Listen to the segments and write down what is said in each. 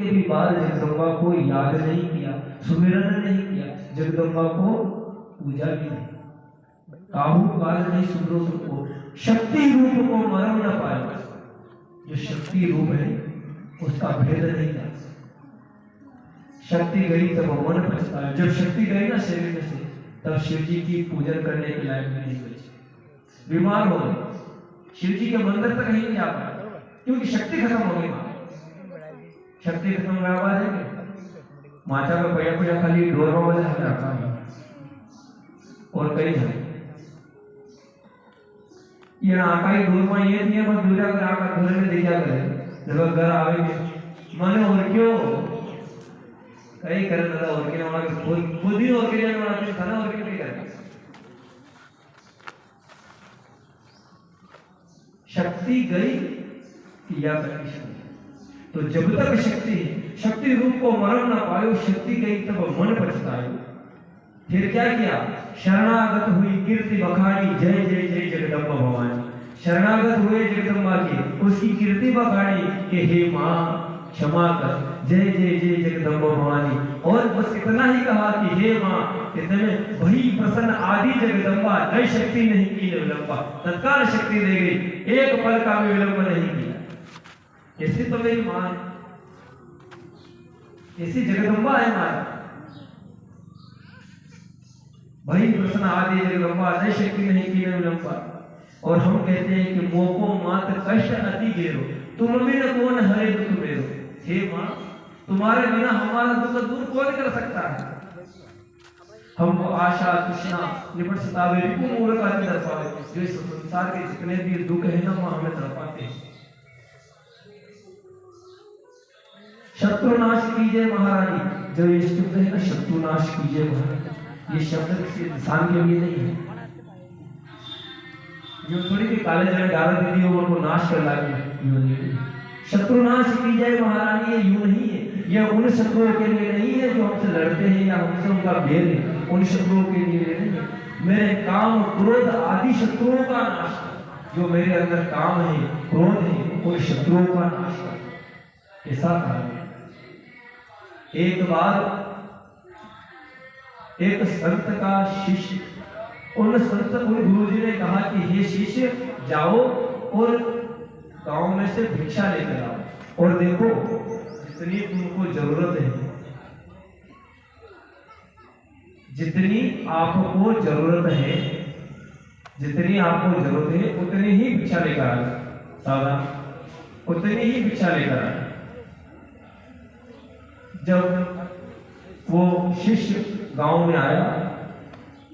के भी बाद जगदम्बा को याद नहीं किया, सुमिरन नहीं किया, जगदम्बा को पूजा भी नहीं, काहू काल नहीं सुधरो तुमको, शक्ति रूप को मरम न पाए। जो शक्ति रूप है उसका भेद नहीं था। शक्ति गई तब मन पछताया। जब शक्ति गई ना शरीर में से, तब शिव जी की पूजन करने के लायक भी नहीं बची। बीमार हो गए, शिव जी के मंदिर तक नहीं जा पाए, क्योंकि शक्ति खत्म हो गई। शक्ति खत्म हो गया, माचा में पैया पैया खाली डोर में वजह से रखा है और कई है ये आकाई डोर में ये नहीं है, बस दूसरा कर आका घर में देखा करे, जब घर आवेंगे माने और क्यों कई करे ना, और क्या हमारा खुद ही और क्या हमारा खाना और क्या करेगा। शक्ति गई या शक्ति, तो जब तक शक्ति रूप को मरण ना पायो, शक्ति गई तब मन पछतायो। फिर क्या किया, शरणागत हुई कीर्ति बखानी, जय जय जय जगदम्बा भवानी। शरणागत हुए जगदम्बा के, उसकी कीर्ति बखानी कि हे मां क्षमा कर, जय जय जय जगदम्बा भवानी। और बस इतना ही कहा कि हे मां, इतने वही प्रसन्न आदि जगदम्बा, नई शक्ति नहीं की विलंबा, तत्काल शक्ति दे गई, एक पल का भी विलंब नहीं किया। ऐसी तो मेरी मां है, ऐसी जगदम्बा है मां, वही प्रसन्न आदि जगदम्बा, नई शक्ति नहीं की विलंबा। और हम कहते हैं कि मोको मात्र कष्ट अति घेरो, तुम बिन कौन हरे दुख मेरो। हे मां, तुम्हारे बिना हमारा दुख दूर कौन कर सकता है। हमको आशा तृष्णा निपट सतावे, रिपु मूल का तड़पावे। जो इस संसार के जितने भी दुख है ना, मां हमें तड़पाते हैं। शत्रुनाश कीजिए महारानी, जो ये शब्द है ना, शत्रुनाश कीजिए महारानी, ये शब्द किसी इंसान के लिए नहीं है। जो थोड़ी भी काले जन गारा दे दी उनको नाश कर लाएंगे, यूं नहीं। शत्रुनाश कीजिए महारानी, ये यूं नहीं है, ये उन शत्रुओं के लिए नहीं है जो हमसे लड़ते हैं या हमसे उनका भेद है, उन शत्रुओं के लिए नहीं है। मेरे काम क्रोध आदि शत्रुओं का नाश, जो मेरे अंदर काम है क्रोध है, उन शत्रुओं का नाश कर। ऐसा कहा। एक बार एक संत का शिष्य, उन गुरुजी ने कहा कि हे शिष्य, जाओ और गांव में से भिक्षा लेकर आओ, और देखो जितनी तुमको जरूरत है, जितनी आपको जरूरत है, जितनी आपको जरूरत है उतनी ही भिक्षा लेकर आए, सावधान, उतनी ही भिक्षा लेकर आए। जब वो शिष्य गांव में आया,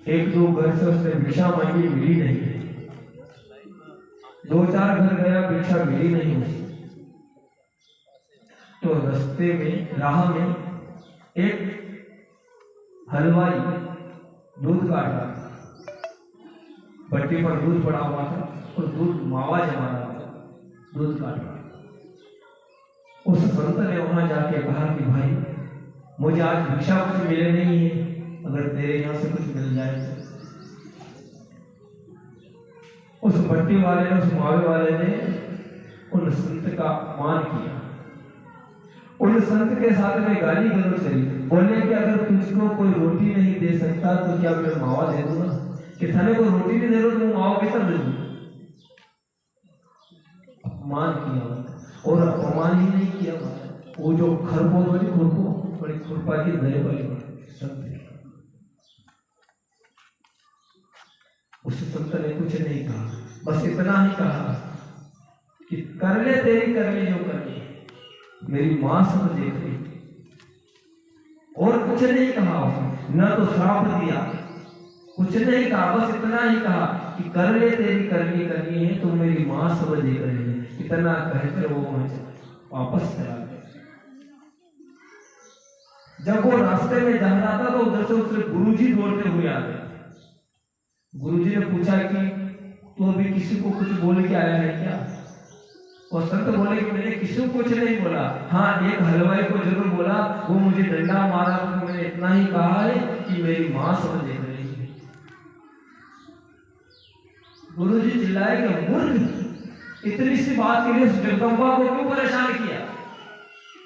एक दो घर से उसने भिक्षा मांगी, मिली नहीं। दो चार घर गया, भिक्षा मिली नहीं उसे। तो रास्ते में, राह में एक हलवाई दूध काट रहा था, भट्टी पर दूध पड़ा हुआ था और दूध मावा जमा रहा था, दूध काट रहा। उस संत ने वहां जाके कहा कि भाई, मुझे आज भिक्षा कुछ मिले नहीं है, अगर तेरे यहां से कुछ मिल जाए तो। उस भट्टी वाले ने, उस मावे वाले ने उन संत का अपमान किया, उन संत के साथ में गाली गलौज करी। बोले कि अगर तुझको कोई रोटी नहीं दे सकता तो क्या मैं मावा दे दूंगा, कि थाने को रोटी नहीं दे रहा तो मावा कैसा दे दूं। अपमान किया, और अपमान ही नहीं किया, वो जो खरपोश वाली खुरपो, बड़ी खुरपा की दे वाली संत, उस संत ने कुछ नहीं कहा, बस इतना ही कहा कि कर ले तेरी करनी जो करनी, मेरी मां सब देख रही, और कुछ नहीं कहा उसने, न तो श्राप दिया, कुछ नहीं कहा, बस इतना ही कहा कि कर ले तेरी करनी करनी है, तो मेरी मां सब देख रही है। इतना कहकर वो वापस चला गया। जब वो रास्ते में जा रहा था तो उधर से उससे गुरुजी दौड़ते हुए आ गए। गुरुजी ने पूछा कि तू अभी किसी को कुछ बोल के आया है क्या? और संत बोले कि मैंने किसी को कुछ नहीं बोला, हाँ एक हलवाई को जरूर बोला, वो मुझे डंडा मारा, तो मैंने इतना ही कहा है कि मेरी मां सब देख रही है। गुरुजी चिल्लाए कि मूर्ख, इतनी सी बात के लिए जगदम्बा को क्यों परेशान किया?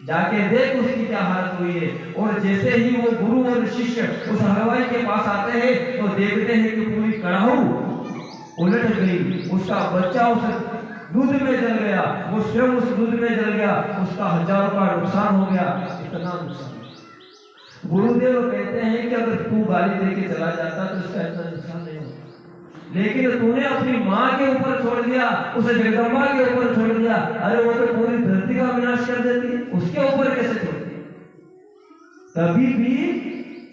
जाके देख उसकी क्या हालत हुई है। और जैसे ही वो गुरु और शिष्य उस हलवाई के पास आते हैं तो देखते हैं कि पूरी कड़ाहू उलट गई, उसका बच्चा उस दूध में जल गया, वो स्वयं उस दूध में जल गया, उसका हजारों का नुकसान हो गया। इतना नुकसान। गुरुदेव कहते हैं कि अगर तू गाली देके चला जाता तो इसका इतना नुकसान नहीं होता, लेकिन तूने अपनी माँ के ऊपर छोड़ दिया, उसे जगदम्बा के ऊपर छोड़ दिया। अरे वो तो पूरी धरती का विनाश कर देती है, उसके ऊपर कैसे छोड़ दिया? कभी भी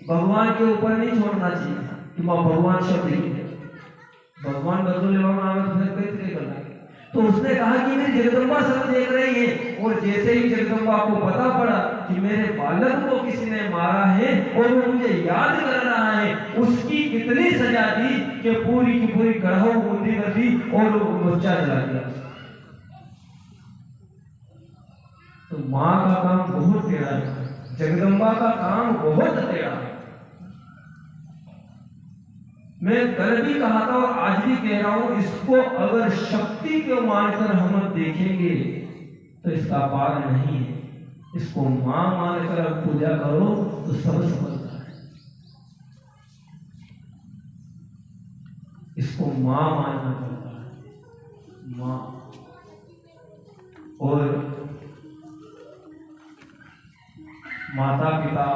भगवान के ऊपर नहीं छोड़ना चाहिए कि माँ भगवान शब्द ही है, भगवान बदल ले। तो उसने कहा कि मेरी जगदम्बा सब देख रही है। और जैसे ही जगदम्बा को पता पड़ा कि मेरे बालक को किसी ने मारा है और वो मुझे याद कर रहा है, उसकी इतनी सजा दी कि पूरी की पूरी कड़ाहू बूंदी कर दी और वो बच्चा जला दिया। तो माँ का काम बहुत टेढ़ा है, जगदम्बा का काम बहुत टेढ़ा है। मैं कल भी कहा था और आज भी कह रहा हूं, इसको अगर शक्ति को मानकर हम देखेंगे तो इसका पार नहीं है। इसको मां मानकर आप पूजा करो तो सब समझता है। इसको मां मानना पड़ता है, मां। और माता पिता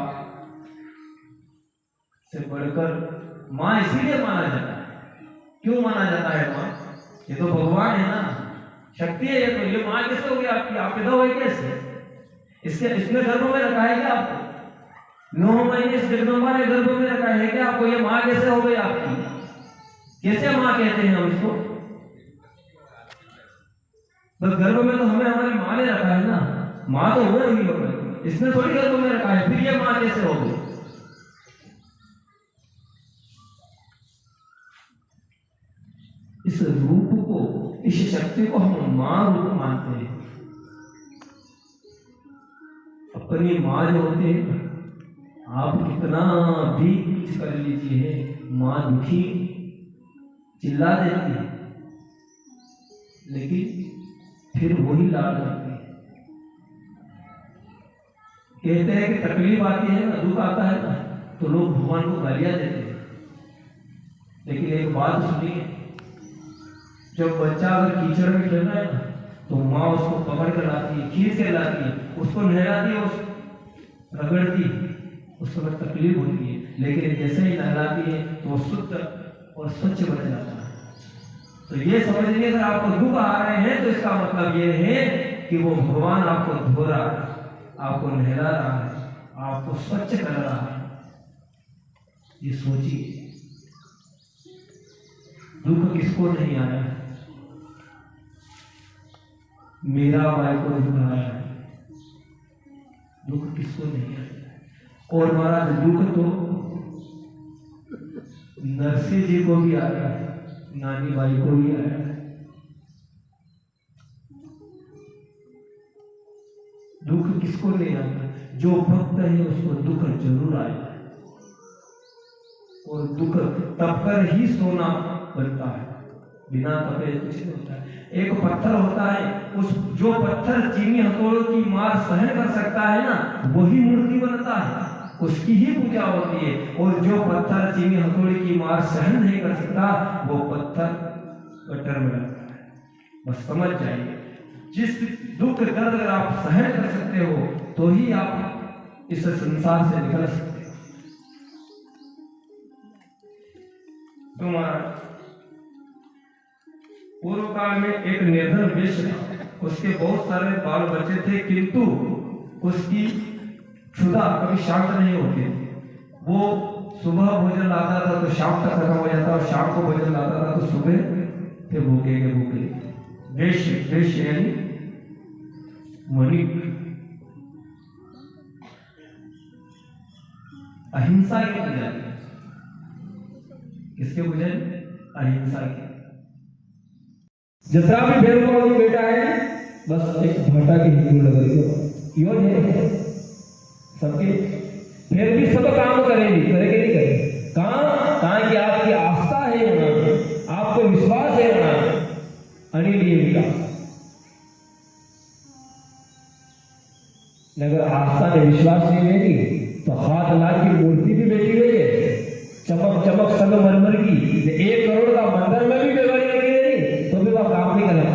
से बढ़कर मां इसीलिए माना जाता है। क्यों माना जाता है मां? ये तो भगवान है ना, शक्ति है। ये तो ये मां कैसे हो गई आपकी? आप पैदा हुए कैसे? इसने गर्भ में रखा है क्या आपको? 9 महीने इस जगदम्बा ने गर्भ में रखा है क्या आपको? ये मां कैसे हो गई आपकी? कैसे मां कहते हैं हम इसको? तो गर्भ में तो हमें हमारी मां ने रखा है ना, मां तो वो ही हो गई, इसने थोड़ी गर्भ में रखा है, फिर ये मां कैसे हो गई? इस रूप को, इस शक्ति को हम मां रूप मानते हैं। अपनी मां जो होती है, आप कितना भी कुछ कर लीजिए, मां दुखी चिल्ला देती है, लेकिन फिर वही लाड करती है। कहते हैं कि तकलीफ आती है ना, दुख आता है ना, तो लोग भगवान को गालियां देते हैं। लेकिन एक बात सुनिए, जब बच्चा अगर कीचड़ में खेल रहा है ना, तो माँ उसको पकड़ कर लाती है, खींच कर लाती है, उसको नहलाती है, रगड़ती है, उस समय तकलीफ होती है, लेकिन जैसे ही नहलाती है तो वो शुद्ध और स्वच्छ बन जाता है। तो ये समझिए, अगर आपको दुख आ रहे हैं तो इसका मतलब ये है कि वो भगवान आपको धो रहा है, आपको नहला रहा है, आपको स्वच्छ कर रहा है। ये सोचिए, दुख किसको नहीं आया है? मेरा भाई को दुख आया है, दुख किसको नहीं आया? और महाराज दुख तो नरसिंह जी को भी आया है, नानी भाई को भी आया है। दुख किसको नहीं आता? जो भक्त है उसको दुख जरूर आया है। और दुख तब कर ही सोना बनता है, बिना तपे कुछ नहीं होता है। एक पत्थर होता है, उस जो पत्थर चीनी हथौड़ों की मार सहन कर सकता है ना, वही मूर्ति बनता है, उसकी ही पूजा होती है। और जो पत्थर चीनी हथौड़ी की मार सहन नहीं कर सकता, वो पत्थर गटर में लगता है। बस समझ जाइए, जिस दुख दर्द अगर आप सहन कर सकते हो तो ही आप इस संसार से निकल सकते हो। तुम्हारा पूर्व काल में एक निर्धन वेश्या था, उसके बहुत सारे बाल बच्चे थे, किंतु उसकी क्षुधा कभी शांत नहीं होती थी। वो सुबह भोजन लाता था तो शाम तक खत्म हो जाता, और शाम को भोजन लाता था तो सुबह फिर भूखे के भूखे। वेश्य यानी वणिक, अहिंसा के पुजारी। किसके पुजारी? अहिंसा के। जितना भी भेड़ को बेटा है, बस एक भाटा के हिंदू लगे यो है सबके, फिर भी सब काम करेंगे, करेंगे नहीं करेंगे। कहाँ कि आपकी आस्था है ना, आपको विश्वास है ना, अनिल ये मिला बात है, विश्वास नहीं है तो 7 लाख की मूर्ति भी बैठी हुई है, चमक चमक संगमरमर की, 1 करोड़ का मंदिर में भी बेवारी लगी है, तो भी वह काम नहीं करेगा।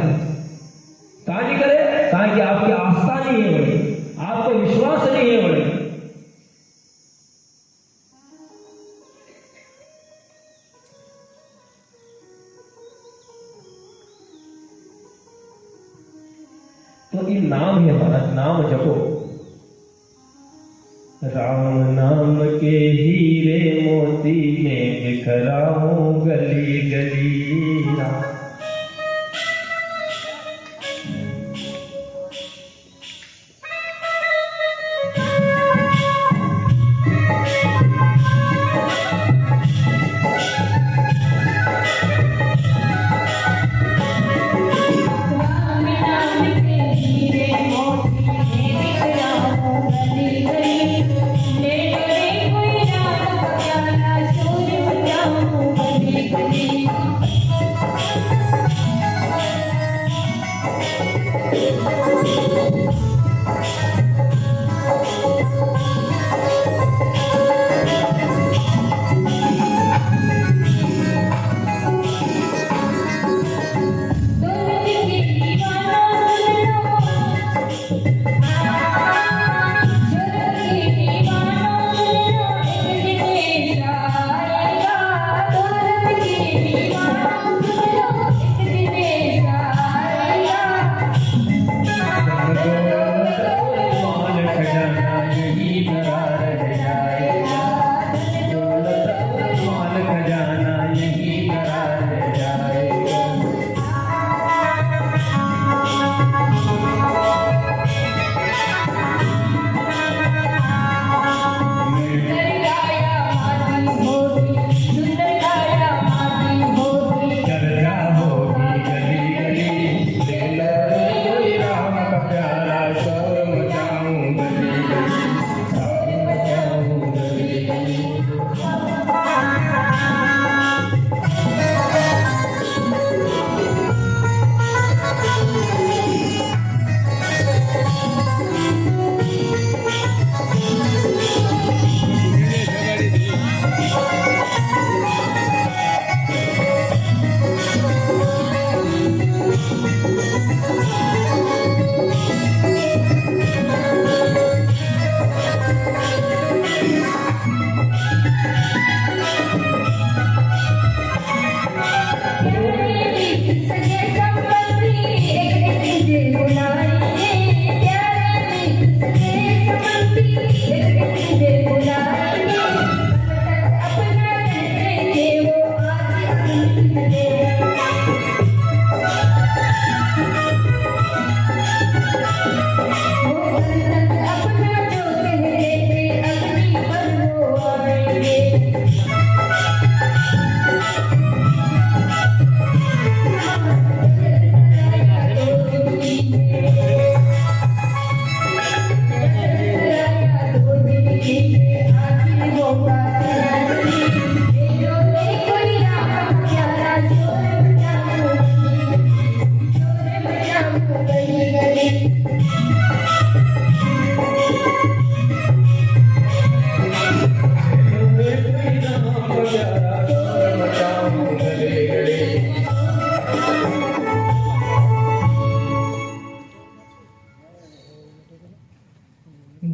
कहा नहीं करे, कहा कि आपकी आस्था नहीं है बड़ी, आपको विश्वास नहीं है बड़ी। तो ये नाम है हमारा, नाम जपो। राम नाम के हीरे मोती में बिखराऊं गली गली।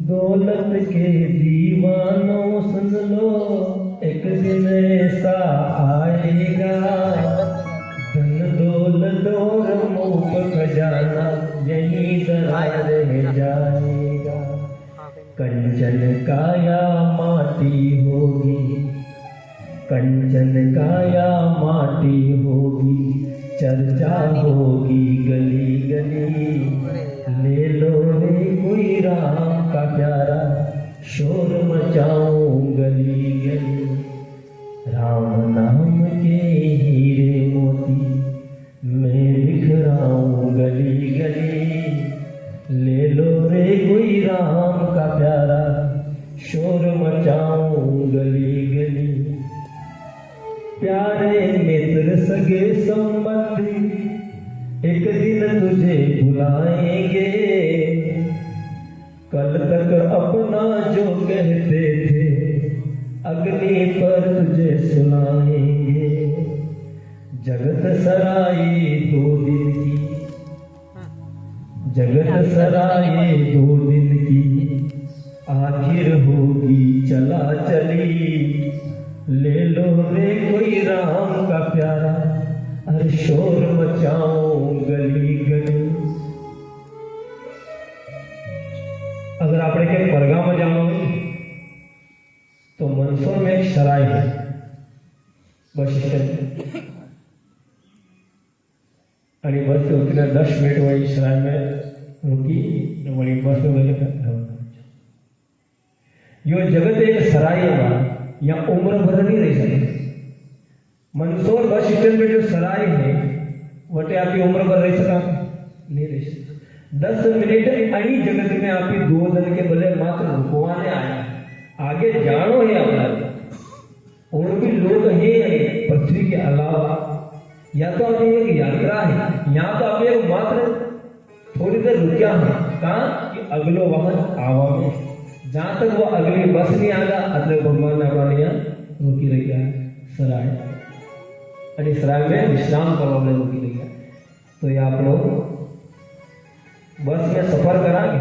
दौलत के दीवानों सुन लो, एक दिन ऐसा आएगा, धन दौलत और मुख खजाना यहीं दरार रह जाएगा। कंचन काया माटी होगी, कंचन काया माटी होगी, चर्चा होगी गली गली। ले लो रे कोई राम का प्यारा, शोर मचाऊं गली गली। राम नाम के हीरे मोती मैं बिखराऊं गली गली। ले लो रे कोई राम का प्यारा, शोर मचाऊं गली गली। प्यारे मित्र सगे संबंधी एक दिन तुझे बुलाएंगे, कल तक अपना जो कहते थे अग्नि पर तुझे सुनाएंगे। जगत सराई 2 दिन की, जगत सराई 2 दिन की, आखिर होगी चला चली। ले लो रे कोई राम का प्यारा, अरे शोर मचाऊं गली गली। अगर आपने के परगाम में जाना हो तो मंदसौर में एक सराय है, बस स्टैंड, और बस से उतने 10 मिनट वही सराय में रुकी, वही बस में गए। यो जगत एक सराय है, यहाँ उम्र भर नहीं रह सकते। मंदसौर बस स्टैंड में जो सराय है वटे आपकी उम्र भर रह सका नहीं रह सकता। 10 मिनट अही जगत में आपकी 2 दिन के भले मात्र रुकवाने आया, आगे जानो है अपना। और भी लोग हैं पृथ्वी के अलावा, या तो आपकी एक यात्रा है, या तो आप एक मात्र थोड़ी देर रुकिया है कहा कि अगलो वाहन आवा में, जहां तक वो अगली बस नहीं आगा अतले भगवान ने अपना यहाँ रोकी रही है सराय, और सराय में विश्राम करने रोकी रही है। तो ये आप लोग बस में सफर कराएंगे